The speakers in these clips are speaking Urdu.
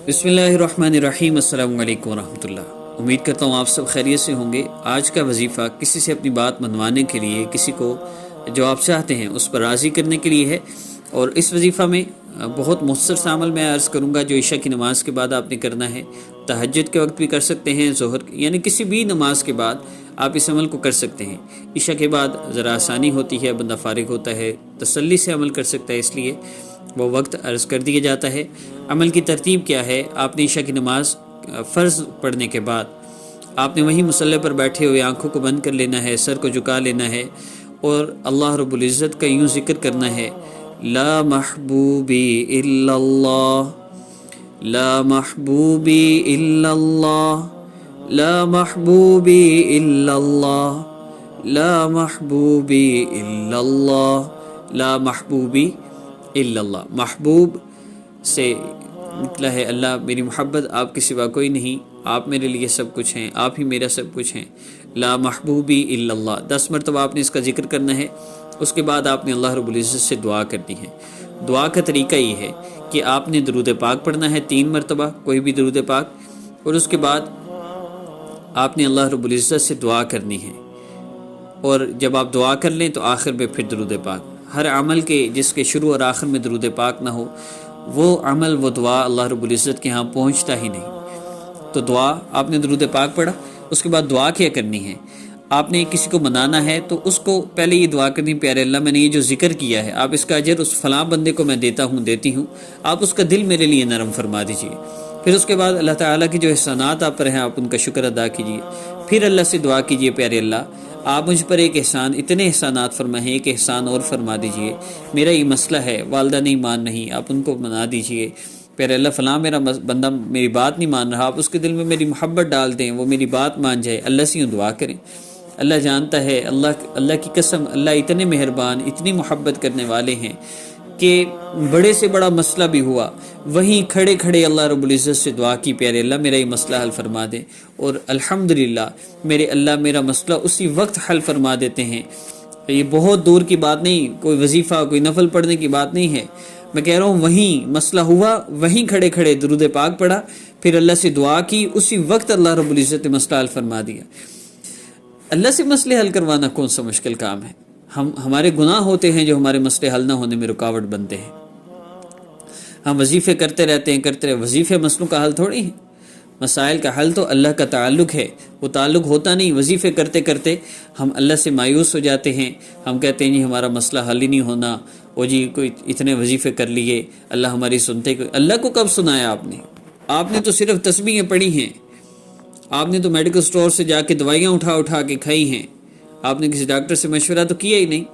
بسم اللہ الرحمن الرحیم۔ السلام علیکم ورحمۃ اللہ۔ امید کرتا ہوں آپ سب خیریت سے ہوں گے۔ آج کا وظیفہ کسی سے اپنی بات منوانے کے لیے، کسی کو جو آپ چاہتے ہیں اس پر راضی کرنے کے لیے ہے، اور اس وظیفہ میں بہت مختصر سا عمل میں عرض کروں گا جو عشاء کی نماز کے بعد آپ نے کرنا ہے۔ تہجد کے وقت بھی کر سکتے ہیں، ظہر یعنی کسی بھی نماز کے بعد آپ اس عمل کو کر سکتے ہیں۔ عشاء کے بعد ذرا آسانی ہوتی ہے، بندہ فارغ ہوتا ہے، تسلی سے عمل کر سکتا ہے، اس لیے وہ وقت عرض کر دیا جاتا ہے۔ عمل کی ترتیب کیا ہے؟ آپ نے عشاء کی نماز فرض پڑھنے کے بعد آپ نے وہیں مصلی پر بیٹھے ہوئے آنکھوں کو بند کر لینا ہے، سر کو جھکا لینا ہے، اور اللہ رب العزت کا یوں ذکر کرنا ہے: لا محبوبی الا اللہ، لا محبوبی الا اللہ، لا محبوبی الا اللہ، لا محبوبی الا اللہ، لا محبوبی الا اللہ۔ محبوب سے نکلا ہے اللہ، میری محبت، آپ کے سوا کوئی نہیں، آپ میرے لیے سب کچھ ہیں، آپ ہی میرا سب کچھ ہیں۔ لا محبوبی الا اللہ 10 مرتبہ آپ نے اس کا ذکر کرنا ہے۔ اس کے بعد آپ نے اللہ رب العزت سے دعا کرنی ہے۔ دعا کا طریقہ یہ ہے کہ آپ نے درود پاک پڑھنا ہے 3 مرتبہ، کوئی بھی درود پاک، اور اس کے بعد آپ نے اللہ رب العزت سے دعا کرنی ہے، اور جب آپ دعا کر لیں تو آخر میں پھر درود پاک۔ ہر عمل کے جس کے شروع اور آخر میں درود پاک نہ ہو، وہ عمل، وہ دعا اللہ رب العزت کے ہاں پہنچتا ہی نہیں۔ تو دعا آپ نے درود پاک پڑھا، اس کے بعد دعا کیا کرنی ہے؟ آپ نے کسی کو منانا ہے تو اس کو پہلے یہ دعا کرنی: پیارے اللہ، میں نے یہ جو ذکر کیا ہے، آپ اس کا اجر اس فلاں بندے کو میں دیتی ہوں، آپ اس کا دل میرے لیے نرم فرما دیجیے۔ پھر اس کے بعد اللہ تعالیٰ کی جو احسانات آپ پر ہیں، آپ ان کا شکر ادا کیجیے۔ پھر اللہ سے دعا کیجیے: پیارے اللہ، آپ مجھ پر ایک احسان، اتنے احسانات فرمائے ہیں، ایک احسان اور فرما دیجیے۔ میرا یہ مسئلہ ہے، والدہ نہیں مان رہی، آپ ان کو منا دیجیے۔ پیارے اللہ، فلاں میرا بندہ میری بات نہیں مان رہا، آپ اس کے دل میں میری محبت ڈال دیں، وہ میری بات مان جائے۔ اللہ سے یوں دعا کریں۔ اللہ جانتا ہے، اللہ کی قسم، اللہ اتنے مہربان، اتنی محبت کرنے والے ہیں کہ بڑے سے بڑا مسئلہ بھی ہوا، وہیں کھڑے کھڑے اللہ رب العزت سے دعا کی: پیارے اللہ، میرا یہ مسئلہ حل فرما دے، اور الحمدللہ میرے اللہ میرا مسئلہ اسی وقت حل فرما دیتے ہیں۔ یہ بہت دور کی بات نہیں، کوئی وظیفہ، کوئی نفل پڑھنے کی بات نہیں ہے، میں کہہ رہا ہوں وہیں مسئلہ ہوا، وہیں کھڑے کھڑے درود پاک پڑھا، پھر اللہ سے دعا کی، اسی وقت اللہ رب العزت نے مسئلہ حل فرما دیا۔ اللہ سے مسئلے حل کروانا کون سا مشکل کام ہے؟ ہمارے گناہ ہوتے ہیں جو ہمارے مسئلے حل نہ ہونے میں رکاوٹ بنتے ہیں۔ ہم وظیفے کرتے رہتے ہیں، وظیفے مسئلوں کا حل تھوڑی ہیں۔ مسائل کا حل تو اللہ کا تعلق ہے، وہ تعلق ہوتا نہیں۔ وظیفے کرتے کرتے ہم اللہ سے مایوس ہو جاتے ہیں، ہم کہتے ہیں جی ہمارا مسئلہ حل ہی نہیں ہونا، وہ جی کوئی اتنے وظیفے کر لیے، اللہ ہماری سنتے۔ اللہ کو کب سنایا آپ نے تو صرف تسبیحیں پڑھی ہیں، آپ نے تو میڈیکل سٹور سے جا کے دوائیاں اٹھا کے کھائی ہیں، آپ نے کسی ڈاکٹر سے مشورہ تو کیا ہی نہیں۔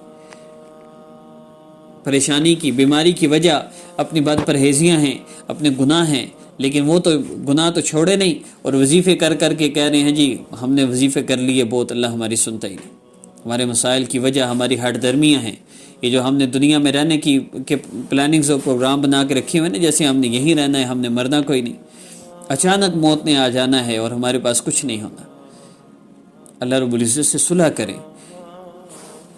پریشانی کی، بیماری کی وجہ اپنی بد پرہیزیاں ہیں، اپنے گناہ ہیں، لیکن وہ تو گناہ تو چھوڑے نہیں، اور وظیفے کر کے کہہ رہے ہیں جی ہم نے وظیفے کر لیے بہت، اللہ ہماری سنتا ہی نہیں۔ ہمارے مسائل کی وجہ ہماری ہٹ درمیاں ہیں، یہ جو ہم نے دنیا میں رہنے کی پلاننگز اور پروگرام بنا کے رکھے ہوئے ہیں، جیسے ہم نے یہیں رہنا ہے، ہم نے مرنا کوئی نہیں، اچانک موت نے آ جانا ہے اور ہمارے پاس کچھ نہیں ہونا۔ اللہ رب العزت سے صلح کریں۔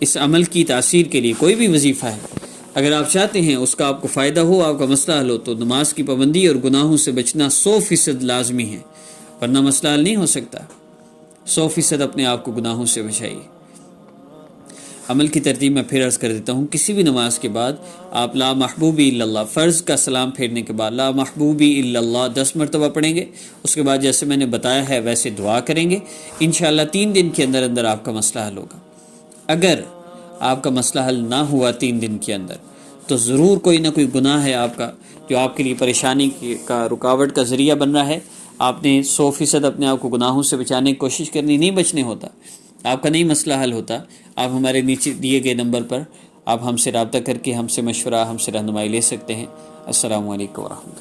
اس عمل کی تاثیر کے لیے کوئی بھی وظیفہ ہے، اگر آپ چاہتے ہیں اس کا آپ کو فائدہ ہو، آپ کا مسئلہ حل ہو، تو نماز کی پابندی اور گناہوں سے بچنا 100% لازمی ہے، ورنہ مسئلہ حل نہیں ہو سکتا۔ 100% اپنے آپ کو گناہوں سے بچائیے۔ عمل کی ترتیب میں پھر عرض کر دیتا ہوں، کسی بھی نماز کے بعد آپ لا محبوبی الا اللہ، فرض کا سلام پھیرنے کے بعد لا محبوبی الا اللہ 10 مرتبہ پڑھیں گے۔ اس کے بعد جیسے میں نے بتایا ہے ویسے دعا کریں گے، انشاءاللہ 3 دن کے اندر آپ کا مسئلہ حل ہوگا۔ اگر آپ کا مسئلہ حل نہ ہوا 3 دن کے اندر، تو ضرور کوئی نہ کوئی گناہ ہے آپ کا جو آپ کے لیے پریشانی کا، رکاوٹ کا ذریعہ بن رہا ہے۔ آپ نے 100% اپنے آپ کو گناہوں سے بچانے کی کوشش کرنی، نہیں بچنے ہوتا، آپ کا نہیں مسئلہ حل ہوتا۔ آپ ہمارے نیچے دیے گئے نمبر پر آپ ہم سے رابطہ کر کے ہم سے مشورہ، ہم سے رہنمائی لے سکتے ہیں۔ السلام علیکم ورحمۃ اللہ۔